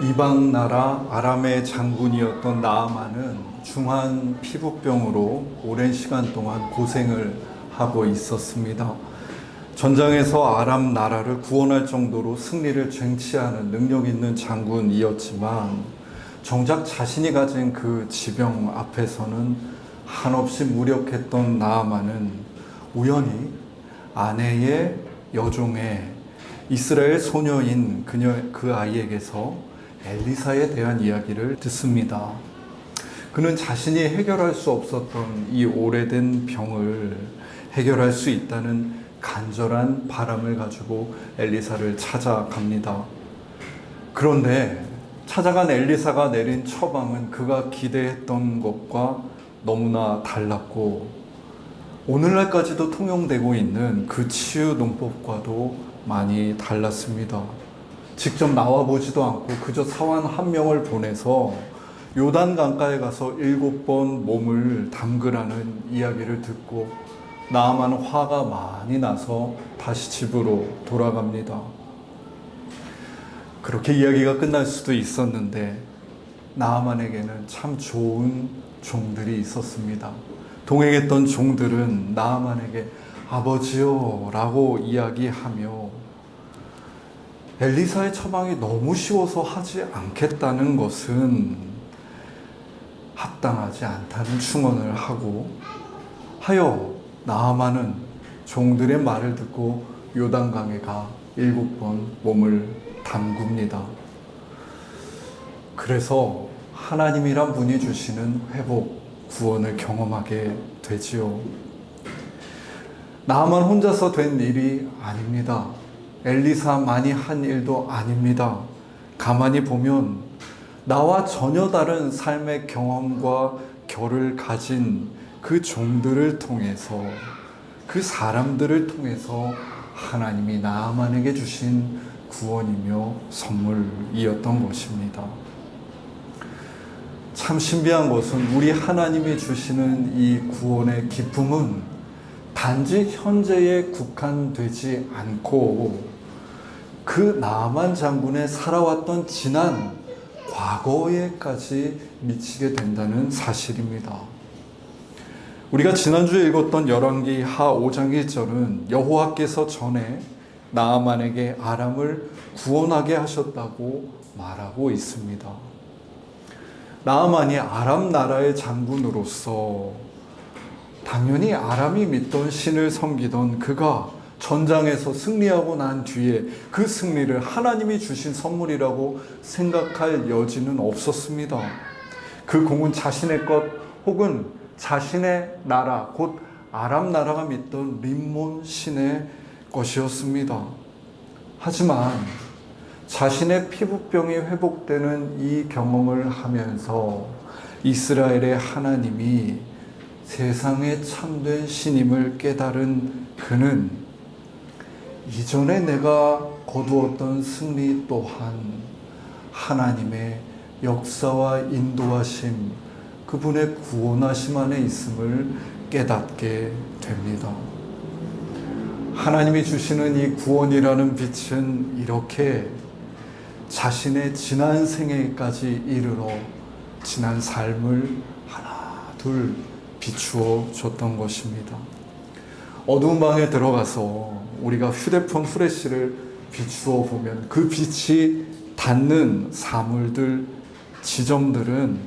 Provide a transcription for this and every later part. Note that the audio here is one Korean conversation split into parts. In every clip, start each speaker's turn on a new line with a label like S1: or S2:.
S1: 이방 나라 아람의 장군이었던 나아만은 중한 피부병으로 오랜 시간 동안 고생을 하고 있었습니다. 전장에서 아람 나라를 구원할 정도로 승리를 쟁취하는 능력 있는 장군이었지만 정작 자신이 가진 그 지병 앞에서는 한없이 무력했던 나아만은 우연히 아내의 여종의 이스라엘 소녀인 그 아이에게서 엘리사에 대한 이야기를 듣습니다. 그는 자신이 해결할 수 없었던 이 오래된 병을 해결할 수 있다는 간절한 바람을 가지고 엘리사를 찾아갑니다. 그런데 찾아간 엘리사가 내린 처방은 그가 기대했던 것과 너무나 달랐고 오늘날까지도 통용되고 있는 그 치유 농법과도 많이 달랐습니다. 직접 나와보지도 않고 그저 사환 한 명을 보내서 요단 강가에 가서 7번 몸을 담그라는 이야기를 듣고 나아만은 화가 많이 나서 다시 집으로 돌아갑니다. 그렇게 이야기가 끝날 수도 있었는데 나아만에게는 참 좋은 종들이 있었습니다. 동행했던 종들은 나아만에게 아버지요 라고 이야기하며 엘리사의 처방이 너무 쉬워서 하지 않겠다는 것은 합당하지 않다는 충언을 하여 나아만은 종들의 말을 듣고 요단강에 가 7번 몸을 담굽니다. 그래서 하나님이란 분이 주시는 회복, 구원을 경험하게 되지요. 나만 혼자서 된 일이 아닙니다. 엘리사만이 한 일도 아닙니다. 가만히 보면 나와 전혀 다른 삶의 경험과 결을 가진 그 종들을 통해서, 그 사람들을 통해서 하나님이 나아만에게 주신 구원이며 선물이었던 것입니다. 참 신비한 것은 우리 하나님이 주시는 이 구원의 기쁨은 단지 현재에 국한되지 않고 그 나아만 장군의 살아왔던 지난 과거에까지 미치게 된다는 사실입니다. 우리가 지난주에 읽었던 열왕기 하 5장 1절은 여호와께서 전에 나아만에게 아람을 구원하게 하셨다고 말하고 있습니다. 나아만이 아람 나라의 장군으로서 당연히 아람이 믿던 신을 섬기던 그가 전장에서 승리하고 난 뒤에 그 승리를 하나님이 주신 선물이라고 생각할 여지는 없었습니다. 그 공은 자신의 것 혹은 자신의 나라, 곧 아람 나라가 믿던 림몬 신의 것이었습니다. 하지만 자신의 피부병이 회복되는 이 경험을 하면서 이스라엘의 하나님이 세상의 참된 신임을 깨달은 그는 이전에 내가 거두었던 승리 또한 하나님의 역사와 인도하심, 그분의 구원하심 안에 있음을 깨닫게 됩니다. 하나님이 주시는 이 구원이라는 빛은 이렇게 자신의 지난 생애까지 이르러 지난 삶을 하나 둘 비추어 줬던 것입니다. 어두운 방에 들어가서 우리가 휴대폰 후레쉬를 비추어 보면 그 빛이 닿는 사물들, 지점들은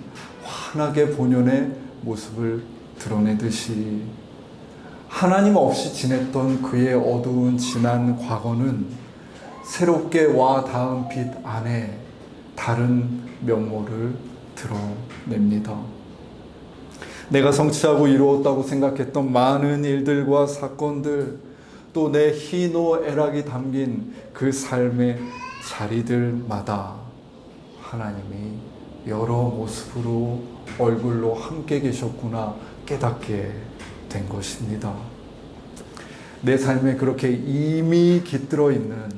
S1: 환하게 본연의 모습을 드러내듯이 하나님 없이 지냈던 그의 어두운 지난 과거는 새롭게 와 닿은 빛 안에 다른 면모를 드러냅니다. 내가 성취하고 이루었다고 생각했던 많은 일들과 사건들, 또 내 희노애락이 담긴 그 삶의 자리들마다 하나님이 여러 모습으로 얼굴로 함께 계셨구나 깨닫게 된 것입니다. 내 삶에 그렇게 이미 깃들어 있는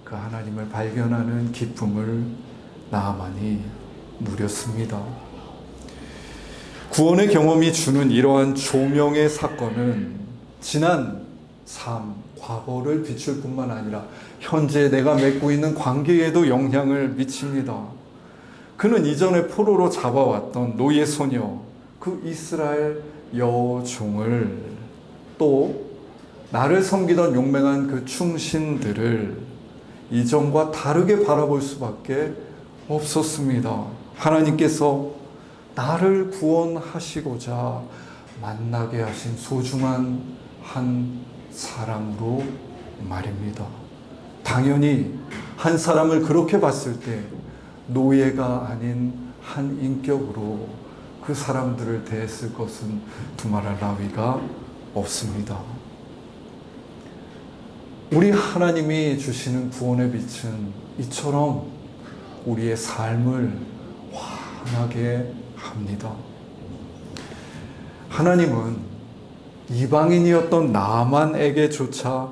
S1: 그 하나님을 발견하는 기쁨을 나아만이 누렸습니다. 구원의 경험이 주는 이러한 조명의 사건은 지난 삶, 과거를 비출 뿐만 아니라 현재 내가 맺고 있는 관계에도 영향을 미칩니다. 그는 이전에 포로로 잡아왔던 노예 소녀, 그 이스라엘 여종을, 또 나를 섬기던 용맹한 그 충신들을 이전과 다르게 바라볼 수밖에 없었습니다. 하나님께서 나를 구원하시고자 만나게 하신 소중한 한 사람으로 말입니다. 당연히 한 사람을 그렇게 봤을 때 노예가 아닌 한 인격으로 그 사람들을 대했을 것은 두말할 나위가 없습니다. 우리 하나님이 주시는 구원의 빛은 이처럼 우리의 삶을 환하게 합니다. 하나님은 이방인이었던 나만에게조차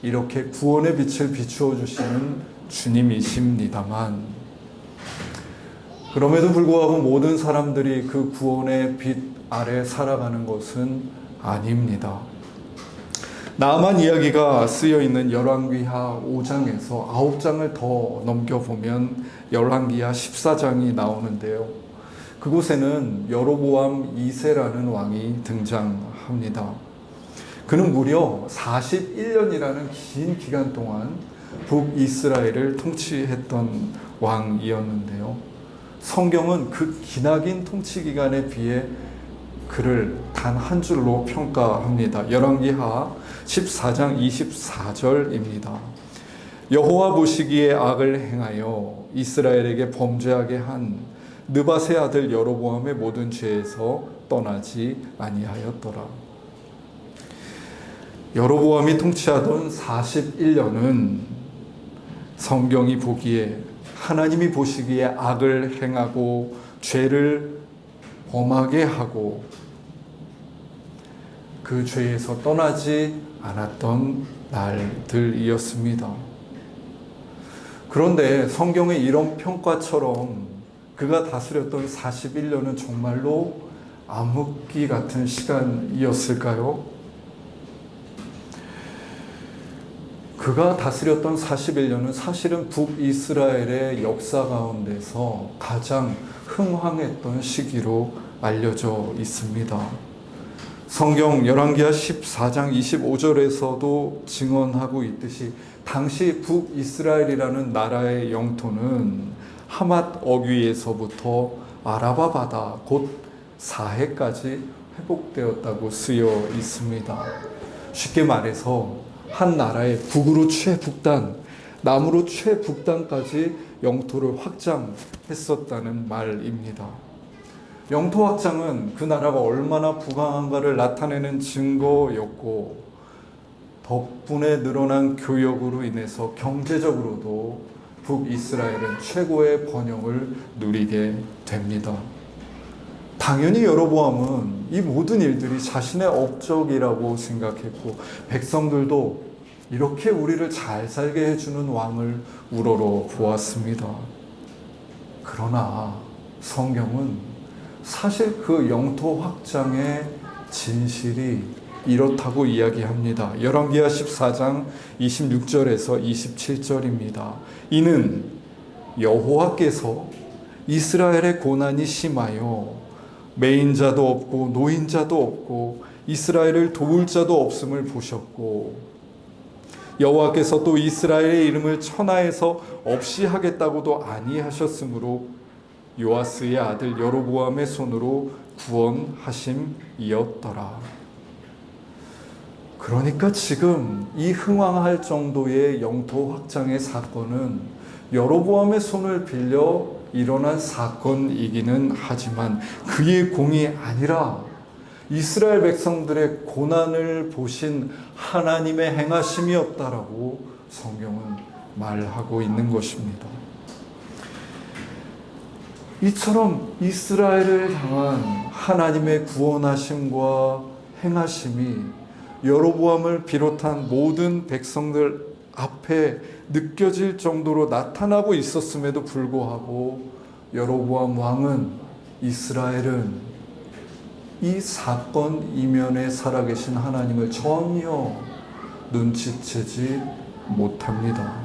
S1: 이렇게 구원의 빛을 비추어 주시는 주님이십니다만, 그럼에도 불구하고 모든 사람들이 그 구원의 빛 아래 살아가는 것은 아닙니다. 나만 이야기가 쓰여 있는 열왕기하 5장에서 9장을 더 넘겨보면 열왕기하 14장이 나오는데요. 그곳에는 여로보암 2세라는 왕이 등장합니다. 그는 무려 41년이라는 긴 기간 동안 북이스라엘을 통치했던 왕이었는데요. 성경은 그 기나긴 통치 기간에 비해 그를 단 한 줄로 평가합니다. 열왕기하 14장 24절입니다. 여호와 보시기에 악을 행하여 이스라엘에게 범죄하게 한 느밧의 아들 여로보암의 모든 죄에서 떠나지 아니하였더라. 여로보암이 통치하던 41년은 성경이 보기에, 하나님이 보시기에 악을 행하고 죄를 범하게 하고 그 죄에서 떠나지 않았던 날들이었습니다. 그런데 성경의 이런 평가처럼 그가 다스렸던 41년은 정말로 암흑기 같은 시간이었을까요? 그가 다스렸던 41년은 사실은 북이스라엘의 역사 가운데서 가장 흥황했던 시기로 알려져 있습니다. 성경 열왕기하 14장 25절에서도 증언하고 있듯이 당시 북이스라엘이라는 나라의 영토는 하맛 어귀에서부터 아라바 바다 곧 사해까지 회복되었다고 쓰여 있습니다. 쉽게 말해서 한 나라의 북으로 최북단, 남으로 최북단까지 영토를 확장했었다는 말입니다. 영토 확장은 그 나라가 얼마나 부강한가를 나타내는 증거였고, 덕분에 늘어난 교역으로 인해서 경제적으로도 북이스라엘은 최고의 번영을 누리게 됩니다. 당연히 여로보암은 이 모든 일들이 자신의 업적이라고 생각했고, 백성들도 이렇게 우리를 잘 살게 해주는 왕을 우러러 보았습니다. 그러나 성경은 사실 그 영토 확장의 진실이 이렇다고 이야기합니다. 열왕기하 14장 26절에서 27절입니다. 이는 여호와께서 이스라엘의 고난이 심하여 매인자도 없고 노인자도 없고 이스라엘을 도울 자도 없음을 보셨고, 여호와께서 또 이스라엘의 이름을 천하에서 없이 하겠다고도 아니하셨으므로 요아스의 아들 여로보암의 손으로 구원하심이었더라. 그러니까 지금 이 흥왕할 정도의 영토 확장의 사건은 여로보암의 손을 빌려 일어난 사건이기는 하지만 그의 공이 아니라 이스라엘 백성들의 고난을 보신 하나님의 행하심이었다라고 성경은 말하고 있는 것입니다. 이처럼 이스라엘을 향한 하나님의 구원하심과 행하심이 여로보암을 비롯한 모든 백성들 앞에 느껴질 정도로 나타나고 있었음에도 불구하고 여로보암 왕은, 이스라엘은 이 사건 이면에 살아계신 하나님을 전혀 눈치채지 못합니다.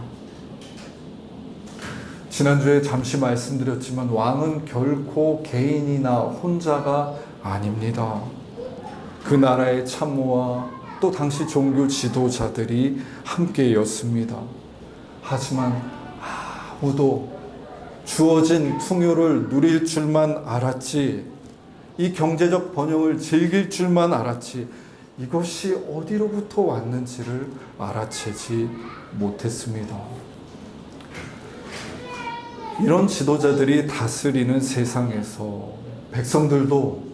S1: 지난주에 잠시 말씀드렸지만 왕은 결코 개인이나 혼자가 아닙니다. 그 나라의 참모와 또 당시 종교 지도자들이 함께였습니다. 하지만 아무도 주어진 풍요를 누릴 줄만 알았지, 이 경제적 번영을 즐길 줄만 알았지, 이것이 어디로부터 왔는지를 알아채지 못했습니다. 이런 지도자들이 다스리는 세상에서 백성들도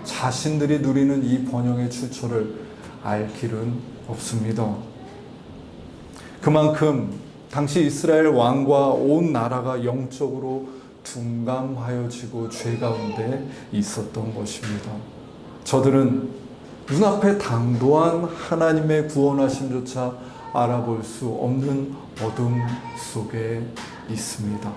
S1: 자신들이 누리는 이 번영의 출처를 알 길은 없습니다. 그만큼 당시 이스라엘 왕과 온 나라가 영적으로 둔감하여지고 죄 가운데 있었던 것입니다. 저들은 눈앞에 당도한 하나님의 구원하심조차 알아볼 수 없는 어둠 속에 있습니다.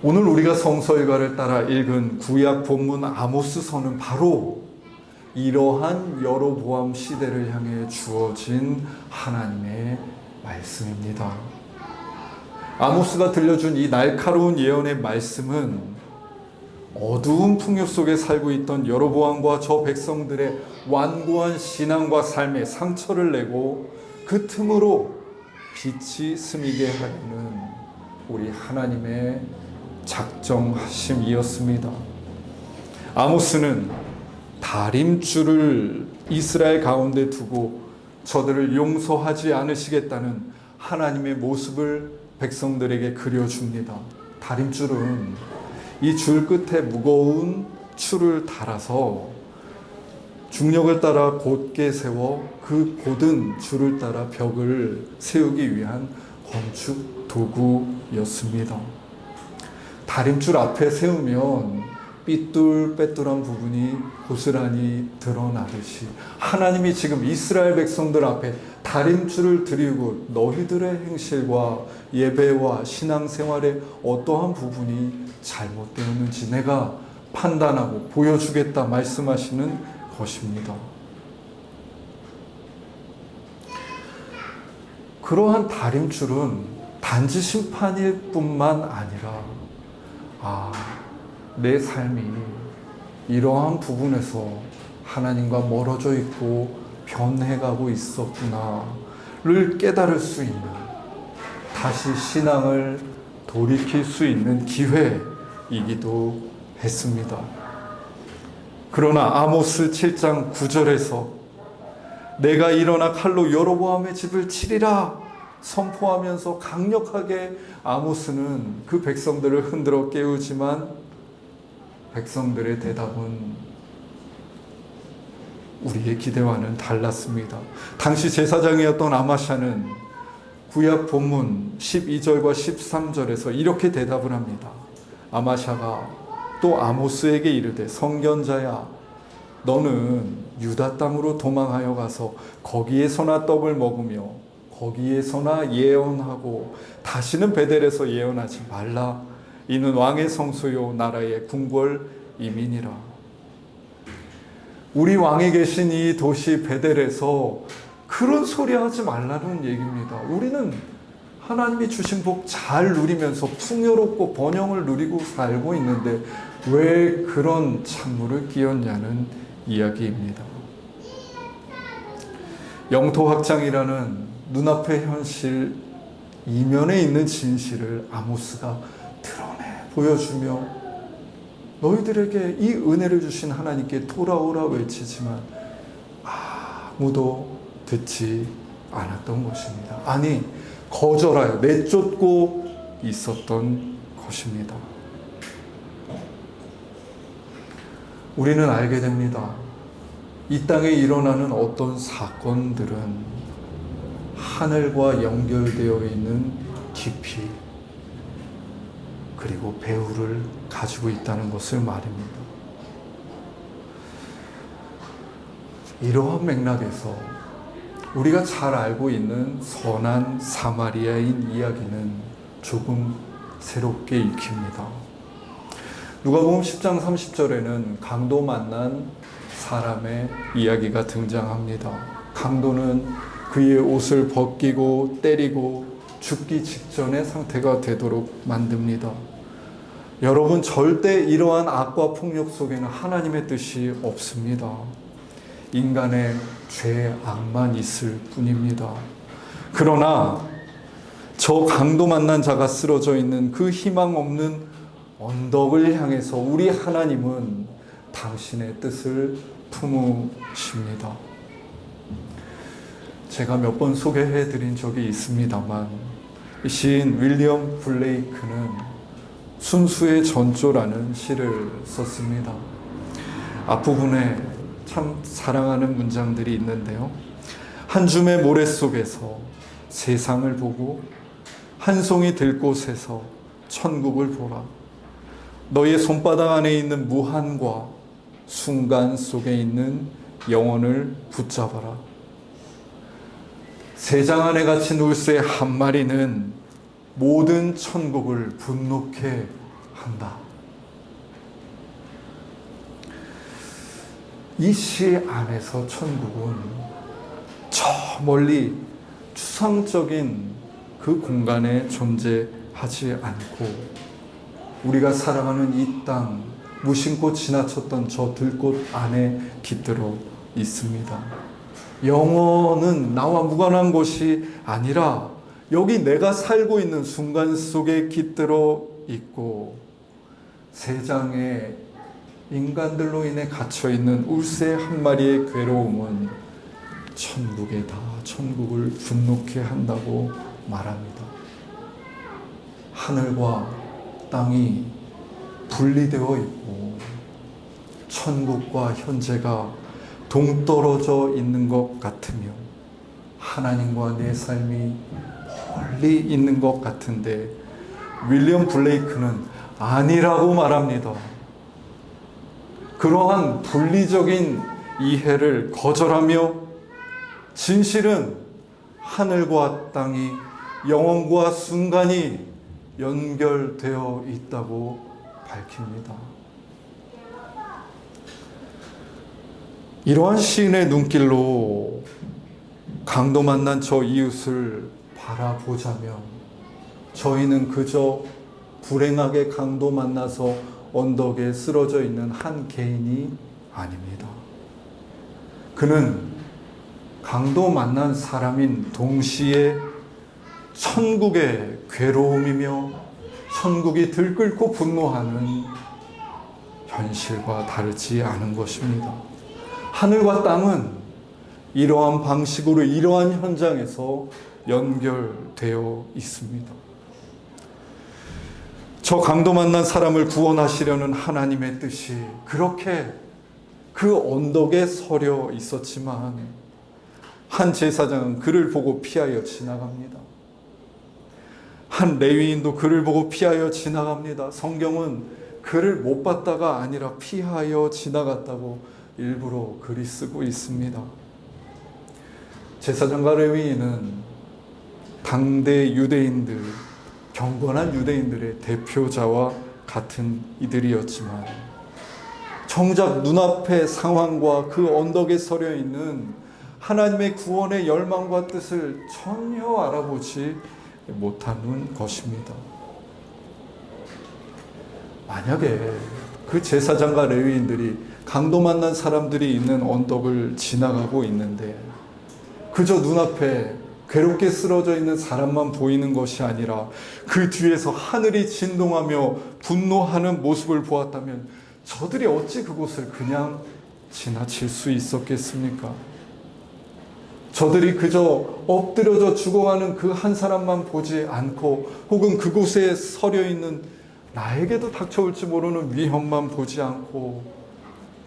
S1: 오늘 우리가 성서 일과를 따라 읽은 구약 본문 아모스서는 바로 이러한 여로보암 시대를 향해 주어진 하나님의 말씀입니다. 아모스가 들려준 이 날카로운 예언의 말씀은 어두운 풍요 속에 살고 있던 여로보암과 저 백성들의 완고한 신앙과 삶에 상처를 내고 그 틈으로 빛이 스미게 하려는 우리 하나님의 작정하심이었습니다. 아모스는 다림줄을 이스라엘 가운데 두고 저들을 용서하지 않으시겠다는 하나님의 모습을 백성들에게 그려줍니다. 다림줄은 이 줄 끝에 무거운 줄을 달아서 중력을 따라 곧게 세워 그 곧은 줄을 따라 벽을 세우기 위한 건축 도구였습니다. 다림줄 앞에 세우면 삐뚤빼뚤한 부분이 고스란히 드러나듯이 하나님이 지금 이스라엘 백성들 앞에 다림줄을 드리고 너희들의 행실과 예배와 신앙생활의 어떠한 부분이 잘못되었는지 내가 판단하고 보여주겠다 말씀하시는 것입니다. 그러한 다림줄은 단지 심판일 뿐만 아니라 내 삶이 이러한 부분에서 하나님과 멀어져 있고 변해가고 있었구나를 깨달을 수 있는, 다시 신앙을 돌이킬 수 있는 기회이기도 했습니다. 그러나 아모스 7장 9절에서 내가 일어나 칼로 여로보암의 집을 치리라 선포하면서 강력하게 아모스는 그 백성들을 흔들어 깨우지만 백성들의 대답은 우리의 기대와는 달랐습니다. 당시 제사장이었던 아마샤는 구약 본문 12절과 13절에서 이렇게 대답을 합니다. 아마샤가 또 아모스에게 이르되 성견자야, 너는 유다 땅으로 도망하여 가서 거기에서나 떡을 먹으며 거기에서나 예언하고 다시는 베델에서 예언하지 말라. 이는 왕의 성소요 나라의 궁궐이민이라. 우리 왕이 계신 이 도시 베델에서 그런 소리 하지 말라는 얘기입니다. 우리는 하나님이 주신 복 잘 누리면서 풍요롭고 번영을 누리고 살고 있는데 왜 그런 찬물을 끼얹냐는 이야기입니다. 영토 확장이라는 눈앞의 현실, 이면에 있는 진실을 아모스가 드러내 보여주며 너희들에게 이 은혜를 주신 하나님께 돌아오라 외치지만 아무도 듣지 않았던 것입니다. 아니, 거절하여 내쫓고 있었던 것입니다. 우리는 알게 됩니다. 이 땅에 일어나는 어떤 사건들은 하늘과 연결되어 있는 깊이 그리고 배후를 가지고 있다는 것을 말입니다. 이러한 맥락에서 우리가 잘 알고 있는 선한 사마리아인 이야기는 조금 새롭게 읽힙니다. 누가복음 10장 30절에는 강도 만난 사람의 이야기가 등장합니다. 강도는 그의 옷을 벗기고 때리고 죽기 직전의 상태가 되도록 만듭니다. 여러분, 절대 이러한 악과 폭력 속에는 하나님의 뜻이 없습니다. 인간의 죄악만 있을 뿐입니다. 그러나 저 강도 만난 자가 쓰러져 있는 그 희망 없는 언덕을 향해서 우리 하나님은 당신의 뜻을 품으십니다. 제가 몇 번 소개해 드린 적이 있습니다만, 시인 윌리엄 블레이크는 순수의 전조라는 시를 썼습니다. 앞부분에 참 사랑하는 문장들이 있는데요. 한 줌의 모래 속에서 세상을 보고 한 송이 들꽃에서 천국을 보라. 너의 손바닥 안에 있는 무한과 순간 속에 있는 영혼을 붙잡아라. 세장 안에 갇힌 울새 한 마리는 모든 천국을 분노케 한다. 이 시 안에서 천국은 저 멀리 추상적인 그 공간에 존재하지 않고 우리가 살아가는 이 땅, 무심코 지나쳤던 저 들꽃 안에 깃들어 있습니다. 영혼은 나와 무관한 것이 아니라 여기 내가 살고 있는 순간 속에 깃들어 있고 세상의 인간들로 인해 갇혀있는 울새 한 마리의 괴로움은 천국에다 천국을 분노케 한다고 말합니다. 하늘과 땅이 분리되어 있고 천국과 현재가 동떨어져 있는 것 같으며 하나님과 내 삶이 멀리 있는 것 같은데 윌리엄 블레이크는 아니라고 말합니다. 그러한 분리적인 이해를 거절하며 진실은 하늘과 땅이 영혼과 순간이 연결되어 있다고 밝힙니다. 이러한 시인의 눈길로 강도 만난 저 이웃을 바라보자면 저희는 그저 불행하게 강도 만나서 언덕에 쓰러져 있는 한 개인이 아닙니다. 그는 강도 만난 사람인 동시에 천국의 괴로움이며 천국이 들끓고 분노하는 현실과 다르지 않은 것입니다. 하늘과 땅은 이러한 방식으로 이러한 현장에서 연결되어 있습니다. 저 강도 만난 사람을 구원하시려는 하나님의 뜻이 그렇게 그 언덕에 서려 있었지만 한 제사장은 그를 보고 피하여 지나갑니다. 한 레위인도 그를 보고 피하여 지나갑니다. 성경은 그를 못 봤다가 아니라 피하여 지나갔다고 일부러 글이 쓰고 있습니다. 제사장과 레위인은 당대 유대인들, 경건한 유대인들의 대표자와 같은 이들이었지만 정작 눈앞의 상황과 그 언덕에 서려 있는 하나님의 구원의 열망과 뜻을 전혀 알아보지 못하는 것입니다. 만약에 그 제사장과 레위인들이 강도 만난 사람들이 있는 언덕을 지나가고 있는데 그저 눈앞에 괴롭게 쓰러져 있는 사람만 보이는 것이 아니라 그 뒤에서 하늘이 진동하며 분노하는 모습을 보았다면 저들이 어찌 그곳을 그냥 지나칠 수 있었겠습니까? 저들이 그저 엎드려져 죽어가는 그 한 사람만 보지 않고 혹은 그곳에 서려 있는 나에게도 닥쳐올지 모르는 위험만 보지 않고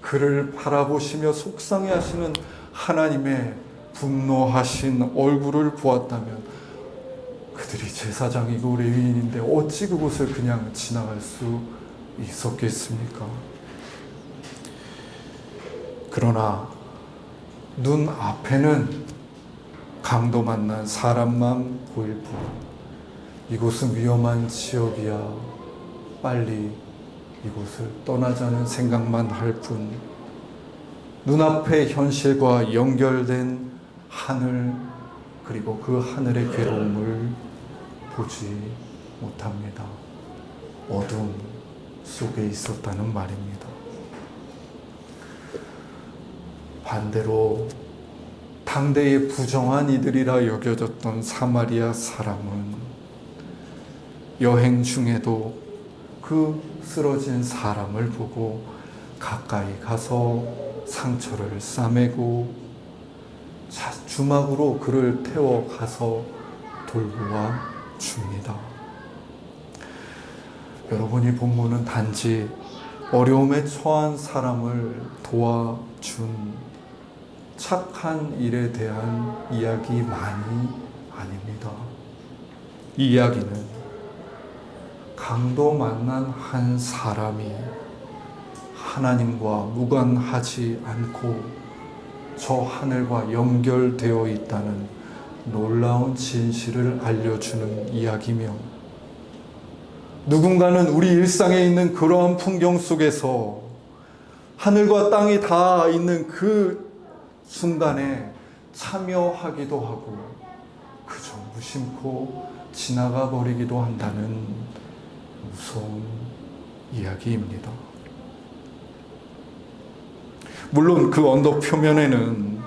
S1: 그를 바라보시며 속상해하시는 하나님의 분노하신 얼굴을 보았다면 그들이 제사장이고 레위인인데 어찌 그곳을 그냥 지나갈 수 있었겠습니까? 그러나 눈 앞에는 강도 만난 사람만 보일 뿐 이곳은 위험한 지역이야 빨리 이곳을 떠나자는 생각만 할 뿐 눈앞의 현실과 연결된 하늘 그리고 그 하늘의 괴로움을 보지 못합니다. 어둠 속에 있었다는 말입니다. 반대로 당대의 부정한 이들이라 여겨졌던 사마리아 사람은 여행 중에도 그 쓰러진 사람을 보고 가까이 가서 상처를 싸매고 주막으로 그를 태워 가서 돌보아 줍니다. 여러분, 이 본문은 단지 어려움에 처한 사람을 도와준 착한 일에 대한 이야기만이 아닙니다. 이 이야기는 강도 만난 한 사람이 하나님과 무관하지 않고 저 하늘과 연결되어 있다는 놀라운 진실을 알려주는 이야기며, 누군가는 우리 일상에 있는 그러한 풍경 속에서 하늘과 땅이 다 있는 그 순간에 참여하기도 하고 그저 무심코 지나가 버리기도 한다는 무서운 이야기입니다. 물론 그 언덕 표면에는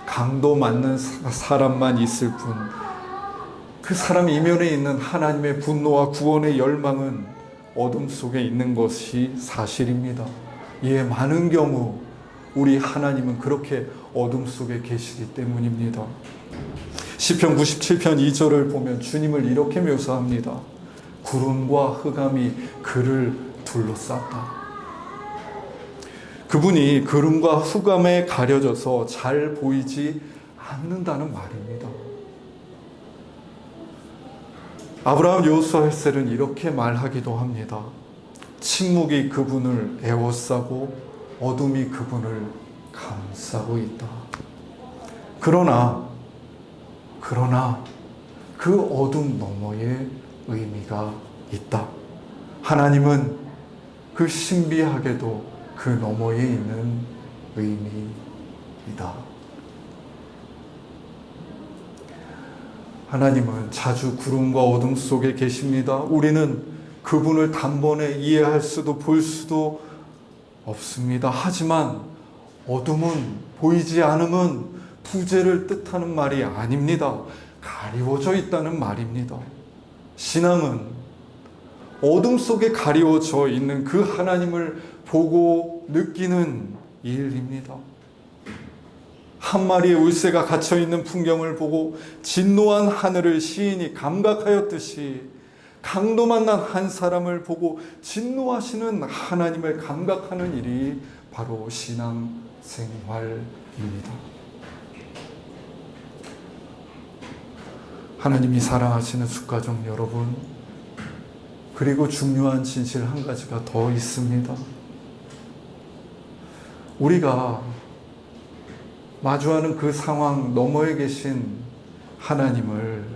S1: 강도 맞는 사람만 있을 뿐, 그 사람 이면에 있는 하나님의 분노와 구원의 열망은 어둠 속에 있는 것이 사실입니다. 이에 많은 경우 우리 하나님은 그렇게 어둠 속에 계시기 때문입니다. 시편 97편 2절을 보면 주님을 이렇게 묘사합니다. 구름과 흑암이 그를 둘러쌌다. 그분이 구름과 흑암에 가려져서 잘 보이지 않는다는 말입니다. 아브라함 여호수아 헬셀은 이렇게 말하기도 합니다. 침묵이 그분을 에워싸고 어둠이 그분을 감싸고 있다. 그러나 그 어둠 너머에 의미가 있다. 하나님은 그 신비하게도 그 너머에 있는 의미이다. 하나님은 자주 구름과 어둠 속에 계십니다. 우리는 그분을 단번에 이해할 수도 볼 수도 없습니다. 하지만 어둠은, 보이지 않음은 부재를 뜻하는 말이 아닙니다. 가리워져 있다는 말입니다. 신앙은 어둠 속에 가리워져 있는 그 하나님을 보고 느끼는 일입니다. 한 마리의 울새가 갇혀있는 풍경을 보고 진노한 하늘을 시인이 감각하였듯이, 강도 만난 한 사람을 보고 진노하시는 하나님을 감각하는 일이 바로 신앙생활입니다. 하나님이 사랑하시는 숫가족 여러분, 그리고 중요한 진실 한 가지가 더 있습니다. 우리가 마주하는 그 상황 너머에 계신 하나님을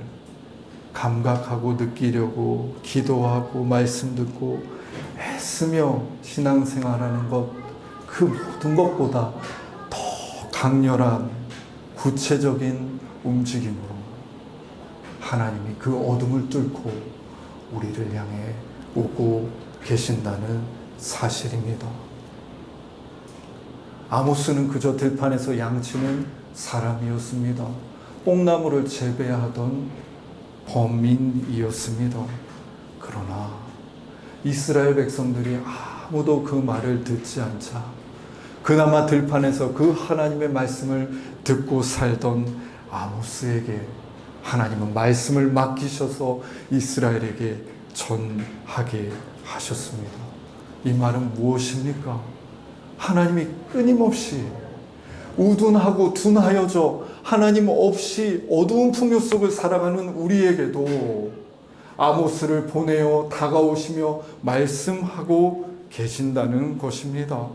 S1: 감각하고 느끼려고 기도하고 말씀 듣고 애쓰며 신앙생활하는 것, 그 모든 것보다 더 강렬한 구체적인 움직임으로 하나님이 그 어둠을 뚫고 우리를 향해 오고 계신다는 사실입니다. 아모스는 그저 들판에서 양치는 사람이었습니다. 뽕나무를 재배하던 범인이었습니다. 그러나 이스라엘 백성들이 아무도 그 말을 듣지 않자 그나마 들판에서 그 하나님의 말씀을 듣고 살던 아모스에게 하나님은 말씀을 맡기셔서 이스라엘에게 전하게 하셨습니다. 이 말은 무엇입니까? 하나님이 끊임없이 우둔하고 둔하여져 하나님 없이 어두운 풍요 속을 살아가는 우리에게도 아모스를 보내어 다가오시며 말씀하고 계신다는 것입니다.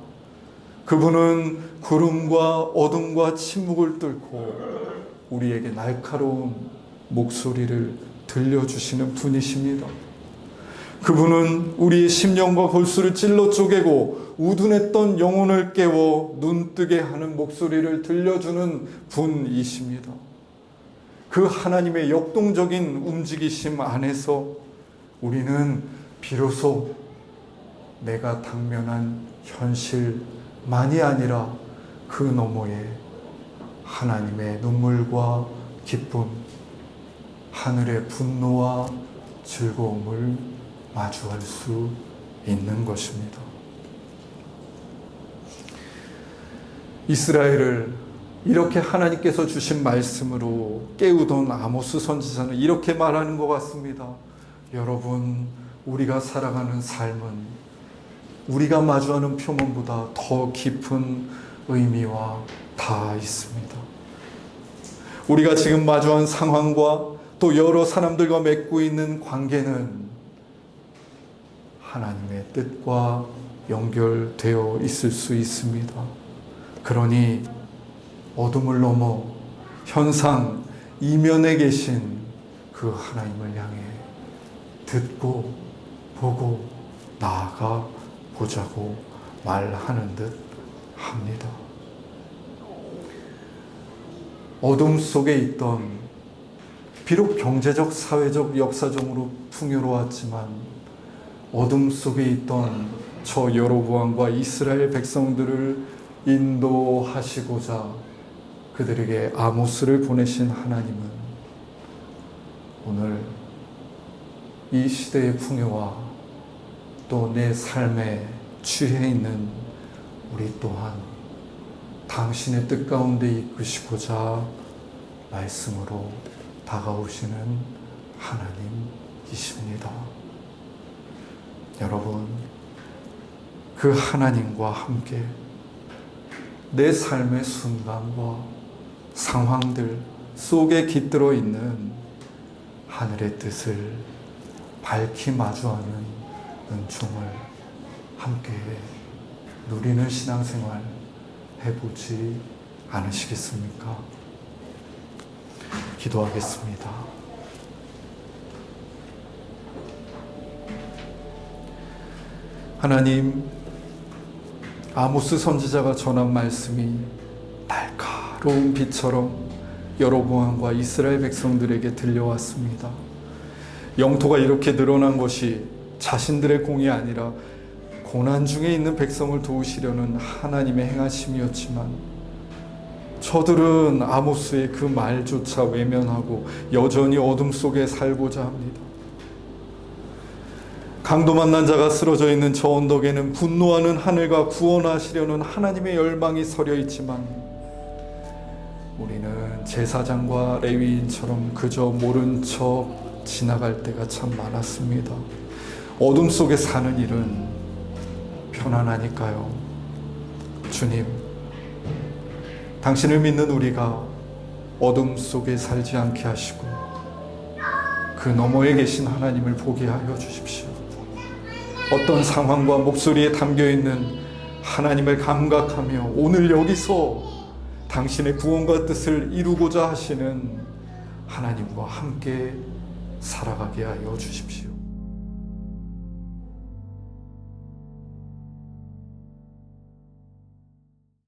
S1: 그분은 구름과 어둠과 침묵을 뚫고 우리에게 날카로운 목소리를 들려주시는 분이십니다. 그분은 우리의 심령과 골수를 찔러 쪼개고 우둔했던 영혼을 깨워 눈뜨게 하는 목소리를 들려주는 분이십니다. 그 하나님의 역동적인 움직이심 안에서 우리는 비로소 내가 당면한 현실만이 아니라 그 너머에 하나님의 눈물과 기쁨, 하늘의 분노와 즐거움을 마주할 수 있는 것입니다. 이스라엘을 이렇게 하나님께서 주신 말씀으로 깨우던 아모스 선지자는 이렇게 말하는 것 같습니다. 여러분, 우리가 살아가는 삶은 우리가 마주하는 표면보다 더 깊은 의미와 다 있습니다. 우리가 지금 마주한 상황과 또 여러 사람들과 맺고 있는 관계는 하나님의 뜻과 연결되어 있을 수 있습니다. 그러니 어둠을 넘어 현상 이면에 계신 그 하나님을 향해 듣고 보고 나아가 보자고 말하는 듯 합니다. 어둠 속에 있던, 비록 경제적, 사회적, 역사적으로 풍요로웠지만 어둠 속에 있던 저 여로보암과 이스라엘 백성들을 인도하시고자 그들에게 아모스를 보내신 하나님은 오늘 이 시대의 풍요와 또 내 삶에 취해 있는 우리 또한 당신의 뜻 가운데 이끄시고자 말씀으로 다가오시는 하나님이십니다. 여러분, 그 하나님과 함께 내 삶의 순간과 상황들 속에 깃들어 있는 하늘의 뜻을 밝히 마주하는 은총을 함께 누리는 신앙생활 해보지 않으시겠습니까? 기도하겠습니다. 하나님, 아모스 선지자가 전한 말씀이 날카로운 빛처럼 여로보암과 이스라엘 백성들에게 들려왔습니다. 영토가 이렇게 늘어난 것이 자신들의 공이 아니라 고난 중에 있는 백성을 도우시려는 하나님의 행하심이었지만 저들은 아모스의 그 말조차 외면하고 여전히 어둠 속에 살고자 합니다. 강도 만난 자가 쓰러져 있는 저 언덕에는 분노하는 하늘과 구원하시려는 하나님의 열망이 서려 있지만 우리는 제사장과 레위인처럼 그저 모른 척 지나갈 때가 참 많았습니다. 어둠 속에 사는 일은 편안하니까요. 주님, 당신을 믿는 우리가 어둠 속에 살지 않게 하시고 그 너머에 계신 하나님을 보게 하여 주십시오. 어떤 상황과 목소리에 담겨있는 하나님을 감각하며 오늘 여기서 당신의 구원과 뜻을 이루고자 하시는 하나님과 함께 살아가게 하여 주십시오.